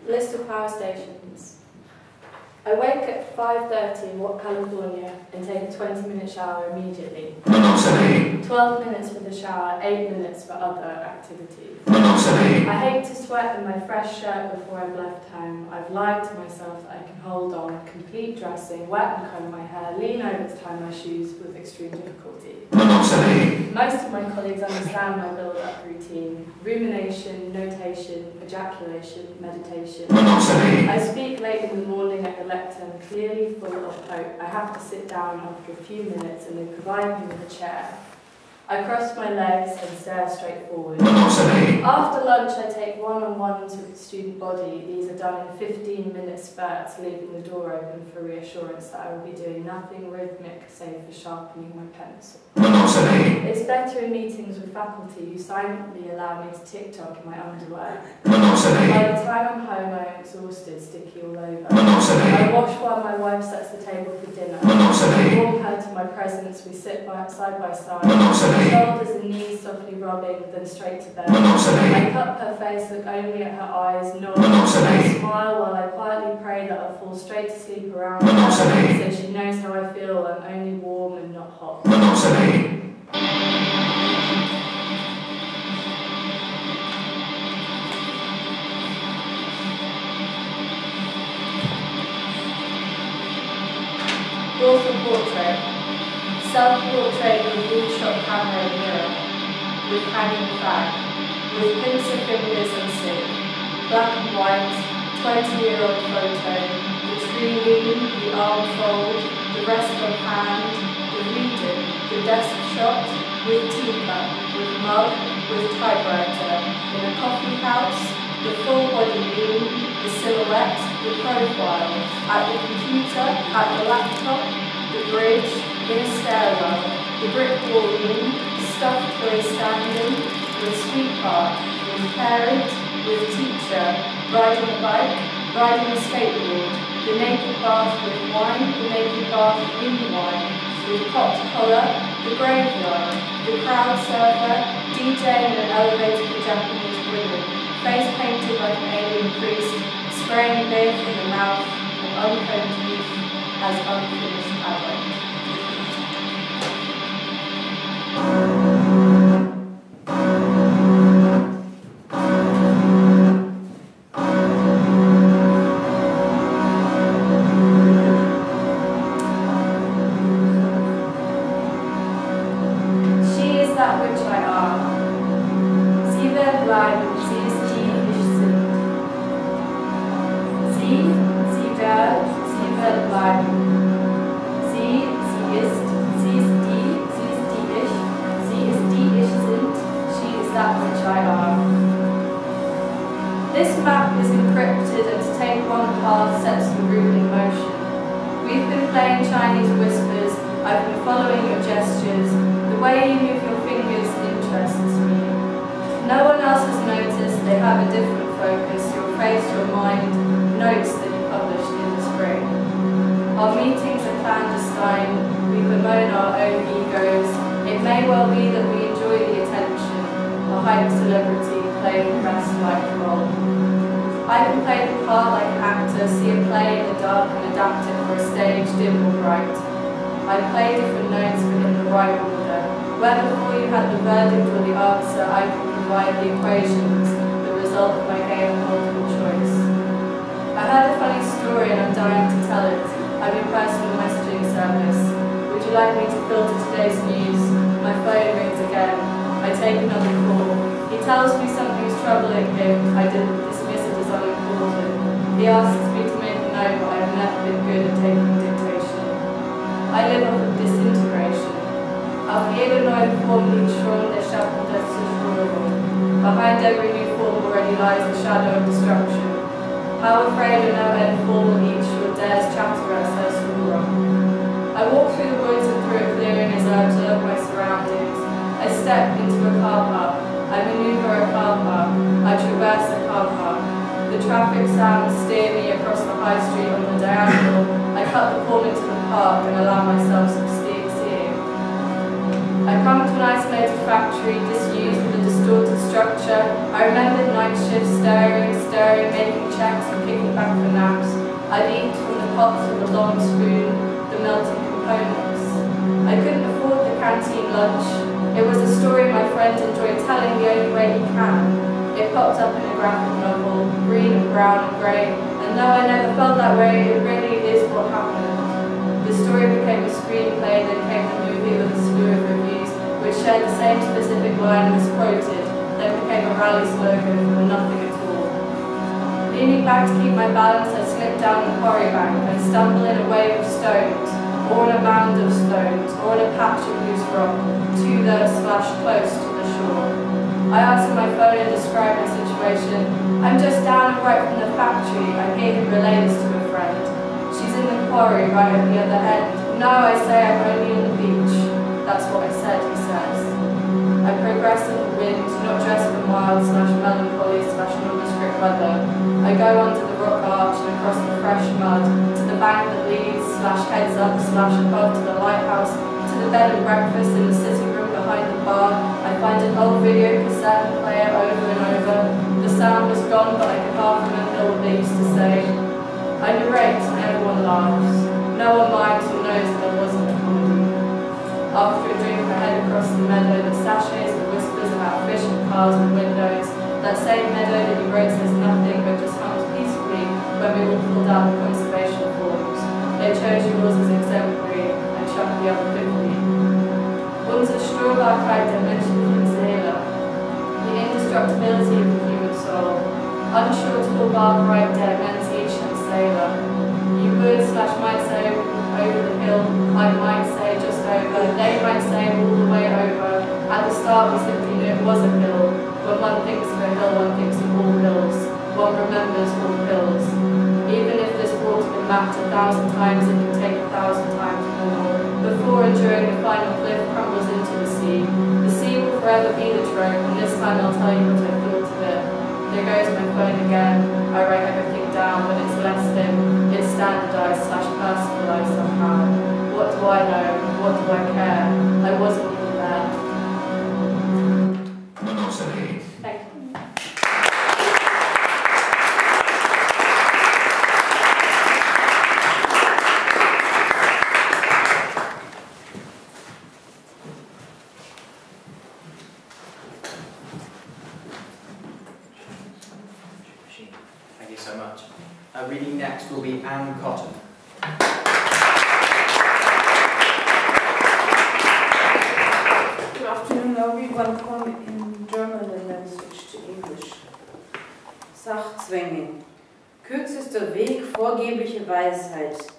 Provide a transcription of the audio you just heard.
List of power stations. I wake at 5:30 in California and take a 20-minute shower immediately. 12 minutes for the shower, 8 minutes for other activities. I hate to sweat in my fresh shirt before I've left home. I've lied to myself that I can hold on, complete dressing, wet and comb my hair, lean over to tie my shoes with extreme difficulty. Most of my colleagues understand my build-up routine: rumination, notation, ejaculation, meditation. I speak late in the morning at the lectern, clearly full of hope. I have to sit down after a few minutes and they provide me with a chair. I cross my legs and stare straight forward. After lunch, I take one-on-ones with the student body. These are done in 15-minute spurts, leaving the door open for reassurance that I will be doing nothing rhythmic save for sharpening my pencil. It's better in meetings with faculty who silently allow me to TikTok in my underwear. By the time I'm home, I am exhausted, sticky all over. I wash while my wife sets the table for dinner. I warm her to my presence. We sit side by side. Shoulders and knees softly rubbing, then straight to bed. I cup her face, look only at her eyes, nod, I smile while I quietly pray that I'll fall straight to sleep around her, so she knows how I feel. I'm only warm and not hot. Author portrait. Self-portrait with woodshop camera and mirror, with hanging flag, with pincer fingers and silk, black and white, 20-year-old photo, the tree lean, the arm fold, the rest of hand, the reading, the desk shot, with teacup, with mug, with typewriter, in a coffee house, the full body lean, the silhouette, the profile, at the computer, at the laptop, the bridge, in a stairwell, the brick wall in, stuffed toy standing, with sweetheart, with parent, with teacher, riding a bike, riding a skateboard, the naked bath with wine, the naked bath in wine, with popped collar, the graveyard, the crowd surfer, DJing in an elevator for Japanese women, face painted like an alien priest, spraying beer from the mouth, and uncombed youth as unfinished adult. She is that which I am. Sie wird bleiben, sie ist die ich sind. Sie wird bleiben. Sie ist die ich. Sie ist die ich sind. She is that which I am. This map is encrypted, and to take one path sets the route in motion. We've been playing Chinese whispers. I've been following your gestures. The way you move your fingers interests me. No one else has noticed. They have a different focus. Your face, your mind, notes that you published in the spring. Our meetings are clandestine. We bemoan our own egos. It may well be that we enjoy the attention, a hype celebrity playing a Christ-like role. I can play the part like an actor, see a play in the dark and adapt it for a stage dim or bright. I play different notes within the right order. Where before you had the verdict or the answer, I can provide the equations, the result of my game of multiple choice. I heard a funny story and I'm dying to tell it. I'm your personal messaging service. Would you like me to filter today's news? My phone rings again. I take another call. He tells me something's troubling him. I didn't dismiss it as unimportant. He asks me to make a note, but I've never been good at taking dictation. I live off of disintegration. Auf jeder neuen Form liegt schon der Schatten der Zerstörung. Behind every new form already lies the shadow of destruction. How afraid a no-end form will each who dares chatter at her school. I walk through the woods and through a clearing as I observe my surroundings. I step into a car park. I maneuver a car park. I traverse a car park. The traffic sounds steer me across the high street on the diagonal. I cut the corner to the park and allow myself some seeing. I come to an isolated factory disused with a distorted structure. I remembered night shifts, staring, making checks and kicking back for naps. I'd eat from the pots with a long spoon, the melting components. I couldn't afford the canteen lunch. It was a story my friend enjoyed telling the only way he can. It popped up in a graphic novel, green and brown and grey, and though I never felt that way, it really is what happened. The story became a screenplay, then came the movie with a slew of reviews, which shared the same specific line misquoted, then became a rally slogan for nothing at all. Leaning back to keep my balance, I slipped down the quarry bank and stumbled in a wave of stones, or in a mound of stones, or in a patch of loose rock, two that are splashed close to the shore. I answered my phone and described my situation. I'm just down and right from the factory. I hear him relay this to a friend. She's in the quarry right at the other end. No, I say, I'm only on the beach. That's what I said, he says. I progress in the wind, not dressed for mild/melancholy/nondescript weather. I go onto the rock arch and across the fresh mud, to the bank that leads/heads up/above to the lighthouse, to the bed and breakfast in the sitting room behind the bar. I find an old video cassette and play it over and over. The sound was gone, but I could half remember what they used to say. I narrate and everyone laughs. No one minds or knows that there wasn't a comedy. After a drink, I head across the meadow that sachets and whispers about fish and cars and windows. That same meadow that you wrote says nothing but just hums peacefully when we all filled out the conservation forms. They chose yours as exemplary and chucked the other 50. Unser Strombarkeit der menschlichen Seele, the indestructibility of the human soul, unsure Barbarkeit der menschlichen Seele. You would/might say over the hill, I might say just over, they might say all the way over. At the start we simply knew it was a hill. When one thinks of a hill, one thinks of all hills. One remembers all hills. Even if this walk's been mapped 1,000 times, it can take 1,000 times more. Before and during the final cliff crumbles into the sea. The sea will forever be the trope, and this time I'll tell you what I thought of it. There goes my phone again. I write everything down, but it's less thin. It's standardized/personalized somehow. What do I know? What do I care? I wasn't even there. Thank you. Thank you so much. Reading next will be Anne Cotton. Good afternoon. I'll read one poem in German and then switch to English. Sachzwänge. Kürzester Weg, vorgebliche Weisheit.